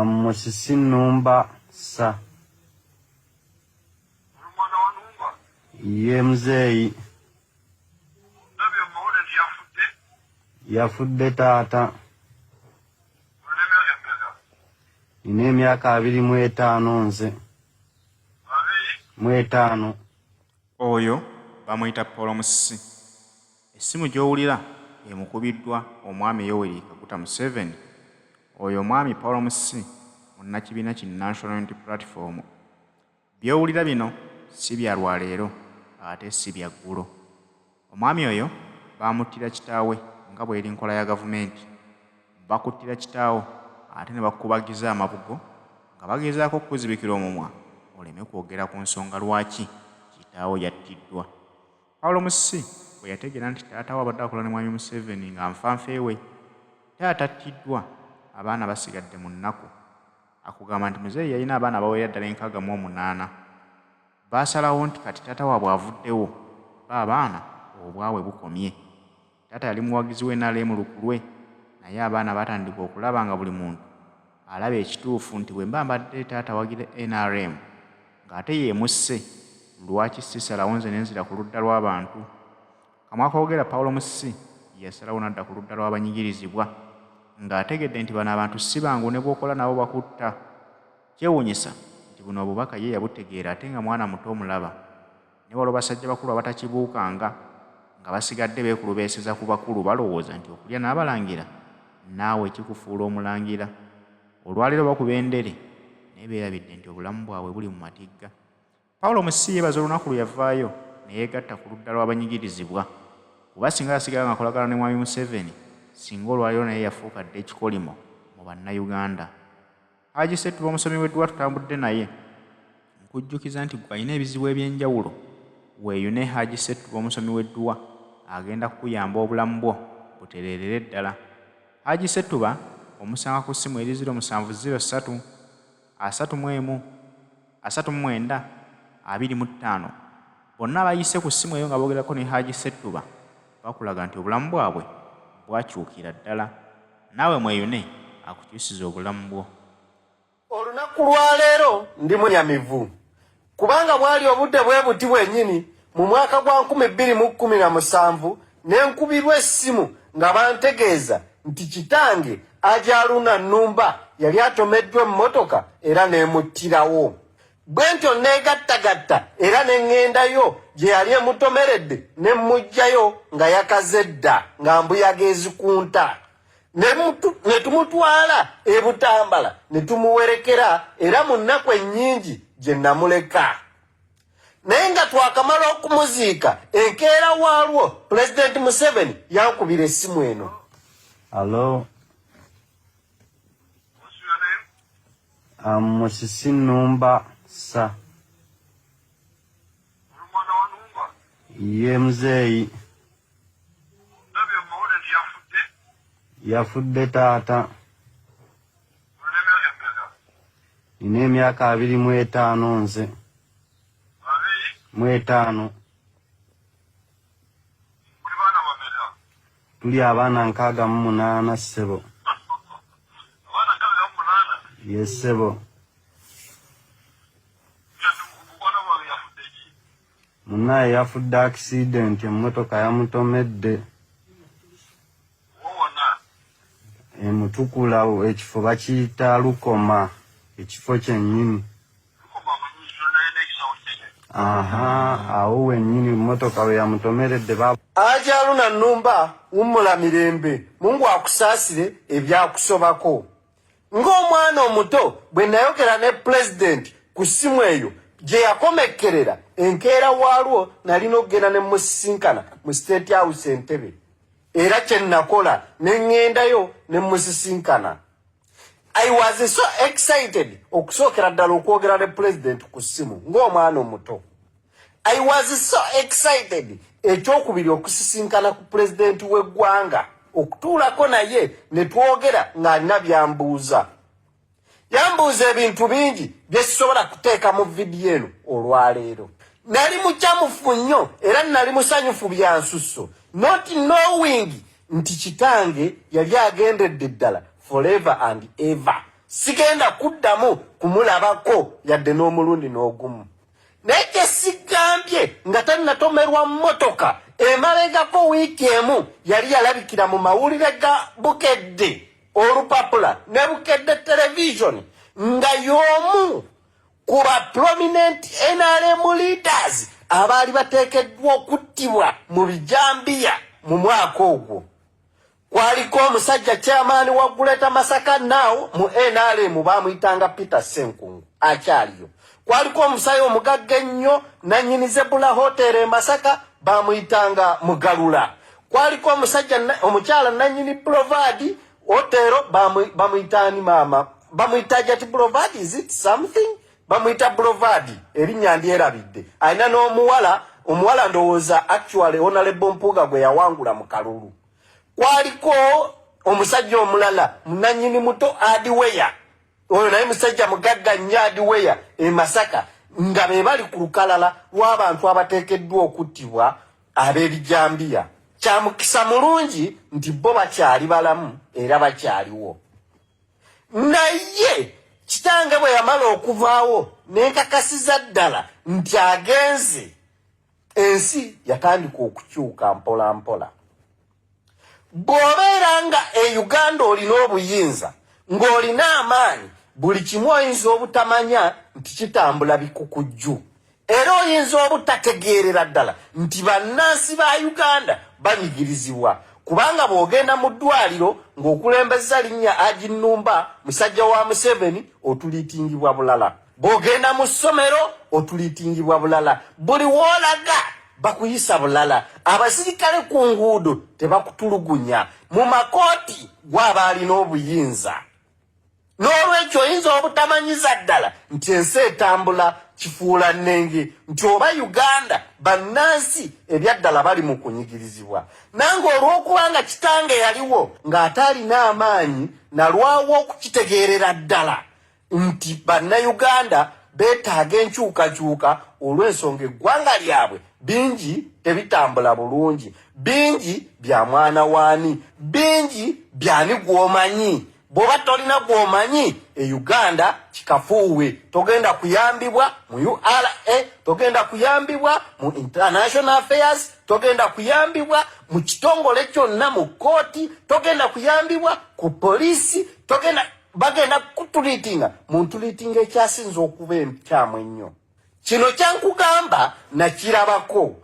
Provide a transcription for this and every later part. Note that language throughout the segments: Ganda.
Musisi Numba sa. Ye mzeyi. Yafudde taata. Ine emyaka 25 nze. 25. Oyo bamuyita Paul Musisi. Essimu gy'owulira emukubiddwa omwami Yoweri Kaguta Museveni. Oyo mwami Paul Musisi munnakibiina ki National Unity Platform. By'owulira bino si bya lwaleero ate si bya ggulo. Omwami oyo baamuttira kitaawe nga bw'eri nkola ya gavumenti. Bakuttira kitaawo ate ne bakubagiza amabugo nga bagezaako okukuzibikira omumwa oleme kwogera ku nsonga lwaki kitaawo yattiddwa. Paul Musisi bwe yategeera nti taata we abadde akola ne mwami Museveni nga nfanfeewe, taata attiddwa, abaana basigadde mu nnaku. Akugamba nti muzeeyi yalina abaana abawerera ddala 68. Baasalawo nti kati taata waabwe avuddewo, abaana obwawe bukomye. Taata yali muwagizi w'NRM lukulwe, naye abaana batandika okulaba nga buli muntu alaba ekituufu nti bwe mba mbadde taata wagira NRM ng'ate yeemusse, lwaki sisalawo nze nenzira ku ludda lw'abantu. Kamwa koogera Paul Musisi yasalawo n'adda ku ludda lw'abanyigirizibwa ng'ategedde nti bano abantu si bangu ne bw'okola nabo bakutta. Kyewuunyisa nti buno obubaka ye yabutegeera ate nga mwana muto omulaba. Ne waliwo basajja bakulu abatakibuukanga nga basigadde beekulubeeseza ku bakulu balowooza nti okulya n'abalangira naawe kikufuula omulangira. Olwaleero bakuba endere naye beerabidde nti obulamu bwabwe buli mu matigga. Paul Musisi yeebaza olunaku lwe yavaayo ne yeegatta ku ludda lw'abanyigirizibwa, kuba singa yasigala nga akolagana ne mwami Museveni, singa olwaleero naye yafuuka dda ekikolimo mu bannayuganda. Haji Ssettuba omusomi w'Eddwa tutambudde naye. Nkujjukiza nti gwe alina ebizibu eby'enjawulo, weeyune Haji Ssettuba omusomi w'Eddwa agenda kukuyamba obulamu bwo butereerere ddala. Haji Ssettuba omusanga ku ssimu eri 0703 31 39 25. Bonna abayise ku ssimu eyo nga boogerako ne Haji Ssettuba bakulaga nti obulamu bwabwe bwakyukira ddala. Naawe mweyune akukyusiza obulamu bwo. Olunaku lwaleero ndi munyamivu kubanga bwali obudde bwe buti bwennyini mu mwaka gwa 2017 ne nkubirwa essimu nga bantegeeza nti kitange Ajaluna Numba yali atomeddwa emmotoka era n'emuttirawo. Bwe ntyo neegattagatta era ne ŋŋendayo gye yali emutomeredde ne mmuggyayo nga yakaze dda nga mbuyaga ezikunta. Ne tumutwala e Butambala ne tumuwerekera era mu nnaku ennyingi gye namuleka. Naye nga twakamala okumuziika enkeera waalwo Pulezidenti Museveni yankubira essimu eno. Hello. Musisi Numba sa. Ye mzeeyi. Yafudde taata. Ine emyaka 25 nze. 25. Tuli abaana 68 ssebo. Yes sebo. Munaye yafudde accident emmotoka yamutomedde. Emutukula ekifo bakiyita Lukoma, ekifo kyennyini. Awo wennyini mmotoka we yamutomeredde Ajaluna Numba wummula mirembe, Mungu akusaasire ebyakusobako. Ng'omwana omuto bwe nayogera ne Pulezidenti ku ssimu eyo gye yakomekkerera enkeera waalwo nalina okugenda ne musisinkana mu State House Entebbe. Era kye nakola ne ŋŋendayo ne musisinkana. I was so excited okusookera ddala okwogera ne Pulezidenti ku ssimu ng'omwana omuto. I was so excited ekyokubiri okusisinkana ku Pulezidenti w'eggwanga, okutuulako naye ne twogera ng'alina byambuuza. Yambuuza ebintu bingi bye sisobola kuteeka mu vidiyo eno olwaleero. Nali mukyamufu nnyo era nali musanyufu bya nsusso, not knowing nti kitange yali agendedde ddala forever and ever sigenda kuddamu kumulabako yadde n'omulundi n'ogumu. Naye kye sigambye nga tannatomerwa mmotoka emabegako wiiki emu yali yalabikira mu mawulire ga Bukedde Olupapula ne Bukedde Television nga y'omu ku ba prominent NRM leaders abaali bateekeddwa okuttibwa mu bijambiya mu mwaka ogwo. Kwaliko omusajja chairman wa Guleta Masaka Now mu NRM bamuyitanga Peter Senkungu akyaliyo. Kwaliko omusayi omugagga ennyo nannyini Zebula Hotel e Masaka bamuyitanga Mugalula. Kwaliko omusajja omukyala nannyini Boulevard Hotel bamuyitani mama bamuyita Jati Boulevard, is it something? Bamuyita Boulevard erinnya ndyerabidde. Alina n'omuwala ndowooza actually Honorable Mpuuga gwe yawangula mu kalulu. Kwaliko omusajja omulala munanyini muto Adiweya, oyo naye musajja mugagga nnyo Adiweya e Masaka, nga be bali ku lukalala lw'abantu abateekeddwa okuttibwa ab'ebijambiya. Kya mukisa mulungi nti bo bakyali balamu era bakyaliwo. Naye kitange bwe yamala okuvaawo n'enkakasiza ddala nti agenze, ensi yatandika okukyuka mpola mpola. Bw'obeera nga Uganda olina obuyinza ng'olina amaanyi, buli kimu oyinza obutamanya nti kitambula bikukujju, era oyinza obutategeerera ddala nti bannansi ba Uganda banyigirizibwa. Kubanga bw'ogenda mu ddwaliro ng'okulembeza linnya Aginnumba musajja wa Museveni otuliitingibwa bulala, bw'ogenda mu ssomero otuliitingibwa bulala, buli w'olaga bakuyisa bulala. Abasirikale ku nguudo tebakutulugunya, mu makooti gw'aba alina obuyinza. N'olwekyo oyinza obutamanyiza ddala nti ensi etambula kifuula nnenge, nti oba Uganda bannansi ebyaddala bali mu kunyigirizibwa. Nange olw'okubanga kitange yaliwo ng'atalina amaanyi nalwawo okukitegeerera ddala nti bannayuganda beetaaga enkyukakyuka olw'ensonga eggwanga lyabwe bingi tebitambula bulungi, bingi bya mwana waani, bingi byani gw'omanyi. Bw'oba tolina gw'omanyi Uganda kikafuuwe, togenda kuyambibwa mu URA, togenda kuyambibwa mu international affairs, togenda kuyambibwa mu kitongole kyonna, mu kooti, togenda kuyambibwa ku polisi, bagenda kutuliitinga mu ntuliitinga ekyasinza okuba ekyamu ennyo. Kino kyankugamba nakirabako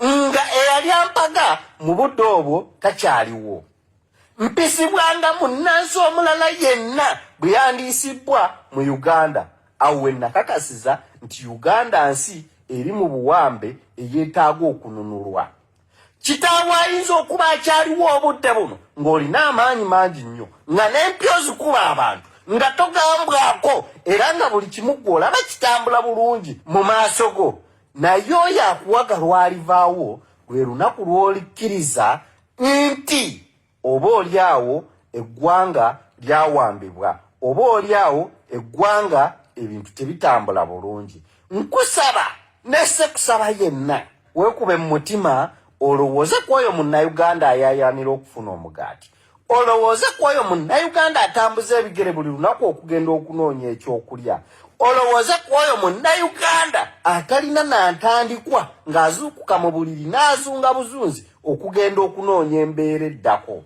nga eyali ampaga mu budde obwo takyaliwo. Mpisibwanga munnansi omulala yenna bwe yandiisibwa mu Uganda. Awo we nakakasiza nti Uganda nsi eri mu buwambe eyeetaaga okununulwa. Kitaawe ayinza okuba akyaliwo obudde buno ng'olina amaanyi mangi nnyo, nga n'empyo zikuba abantu, nga togambwako, era nga buli kimu gw'olaba kitambula bulungi mu maaso go. Naye oyo akuwaga lwalivaawo lwe lunaku lw'olikkiriza nti oba olyawo eggwanga lyawambibwa, oba olyawo eggwanga ebintu tebitambula bulungi. Nkusaba nesse kusaba yenna weekube mu mutima, olowooze ku oyo munnayuganda ayaayaanira okufuna omugaati, olowooze ku oyo munnayuganda atambuza ebigere buli lunaku okugenda okunoonya ekyokulya, olowooze ku oyo munnayuganda atalina nantandikwa ng'azuukuka mu buliri n'azunga buzunzi okugenda okunoonya embeera eddako,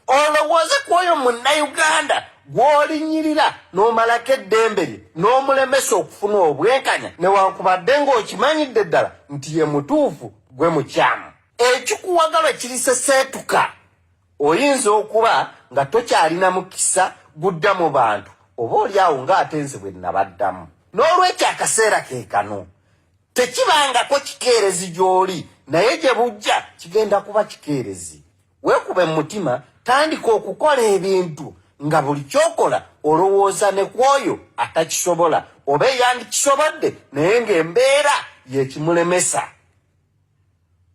olowooze ku oyo munnayuganda gw'olinyirira n'omalako eddembe lye n'omulemesa okufuna obwenkanya newankubadde ng'okimanyidde ddala nti ye mutuufu gwe mukyamu. Ekikuwagala kiriseseetuka, oyinza okuba nga tokyalina mukisa gudda mu bantu, oba olyawo ng'ate nze bwe nabaddamu. N'olwekyo akaseera ke kano, tekibangako kikeerezi gy'oli, naye gye bujja kigenda kuba kikeerezi. Weekube mu mutima, tandika okukola ebintu nga buli kyokola olowooza ne ku oyo atakisobola, oba yandikisobodde naye ng'embeera yekimulemesa.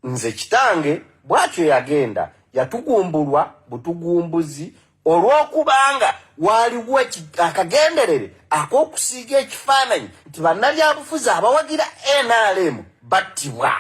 Nze kitange bw'atyo yagenda, yatugumbulwa butugumbuzi olw'okubanga waaliwo akagenderere ak'okusiiga ekifaananyi nti bannabyabufuzi abawagira NRM battibwa,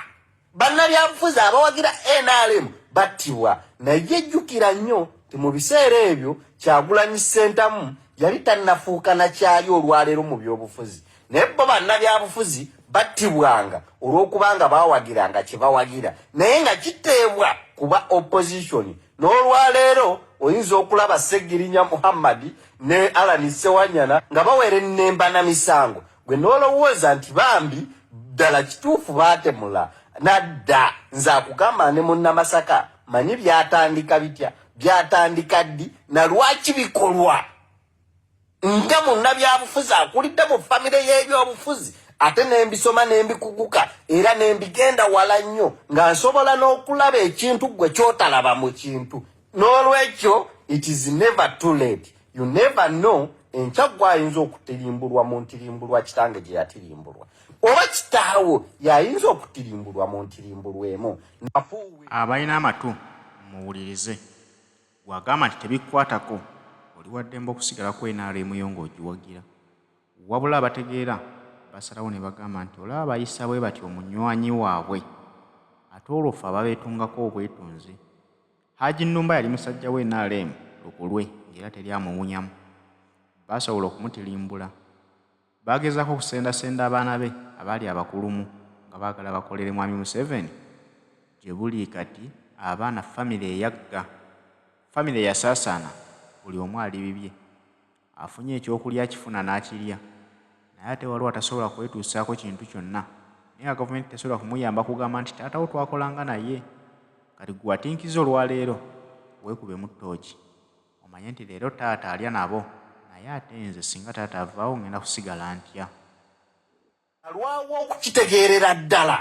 bannabyabufuzi abawagira NRM battibwa. Naye ejjukira nnyo nti mu biseera ebyo Kyagulanyi Ssentamu yali tannafuuka na kyali olwaleero mu byobufuzi naye bo bannabyabufuzi battibwanga olw'okubanga baawagiranga kye bawagira naye nga kiteebwa kuba opposition n'olwaleero oyinza okulaba Segirinya Muhammad ne Alani Sewanyana nga bawera ennemba na misango gwe n'olowooza nti bambi ddala kituufu baatemula nadda nze akugamba ne munnamasaka manyi byatandika bitya byatandika ddi na lwaki bikolwa nga munnabyabufuzi akulidde mu famire y'ebyobufuzi ate nembisoma nembikuguka era nembigenda wala nnyo nga nsobola n'okulaba ekintu gwe kyotalaba mu kintu n'olwekyo it is never too late you never know enkyaggwa ayinza okutirimbulwa mu ntirimbulwa kitange gye yatirimbulwa oba kitaawo yayinza okutirimbulwa mu ntirimbulwemu abalina amatu muwulirize wagamba nti tebikwatako oli waddemba okusigalako NRM yo ng'ogiwagira wabula abategeera basalawo ne bagamba nti olaba bayisa bwe bati omunywanyi waabwe ate olwofu ababeetungako obwetunzi Haji Nnumba yali musajja we NRM lukulwe era teryamuwunyamu basobola okumutirimbula bagezaako okusendasenda abaana be abaali abakulumu nga baagala bakolere mwami Museveni gye buli kati abaana famire eyagga famire eyasaasaana buli omu ali bibye afunye ekyokulya kifuna n'akirya naye ate waliwo atasobola kwetuusaako kintu kyonna naye gavumenti tesobola kumuyamba kugamba nti taatawo twakolanga naye kati gwe atinkiza olwaleero weekube mu ttooki omanye nti leero taata alya nabo naye ate nze singa taata avaawo ngenda kusigala ntya alwawo okukitegeerera ddala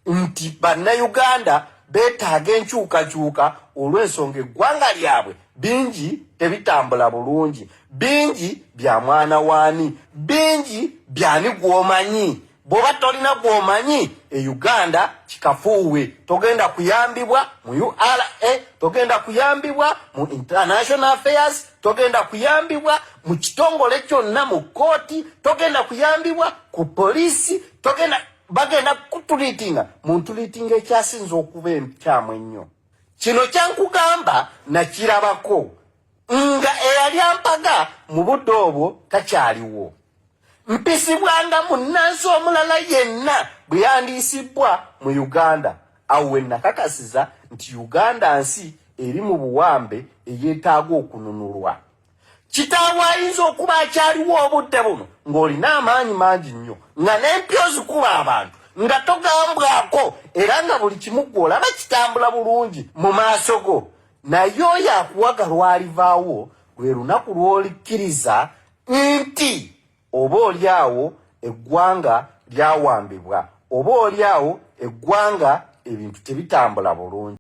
nti bannayuganda beetaaga enkyukakyuka olw'ensonga eggwanga lyabwe bingi tebitambula bulungi bingi bya mwana waani bingi byani gw'omanyi bw'oba tolina gw'omanyi e Uganda kikafuuwe togenda kuyambibwa mu URA togenda kuyambibwa mu international affairs togenda kuyambibwa mu kitongole kyonna mu kooti togenda kuyambibwa ku polisi togenda bagenda kutuliitinga mu ntuliitinga ekyasinza okuba ekyamu ennyo kino kyankugamba nakirabako nga eyali ampaga mu budde obwo takyaliwo mpisibwanga munnansi omulala yenna bwe yandiisibwa mu Uganda awo we nakakasiza nti Uganda nsi eri mu buwambe eyeetaaga okununulwa kitaawo ayinza okuba akyaliwo obudde buno ng'olina amaanyi mangi nnyo nga n'empyo zikuba abantu nga togambwako era nga buli kimu gw'olaba kitambula bulungi mu maaso go naye oyo akuwaga lwalivaawo lwe lunaku lw'olikkiriza nti oba oli awo eggwanga lyawambibwa oba oli awo eggwanga ebintu tebitambula bulungi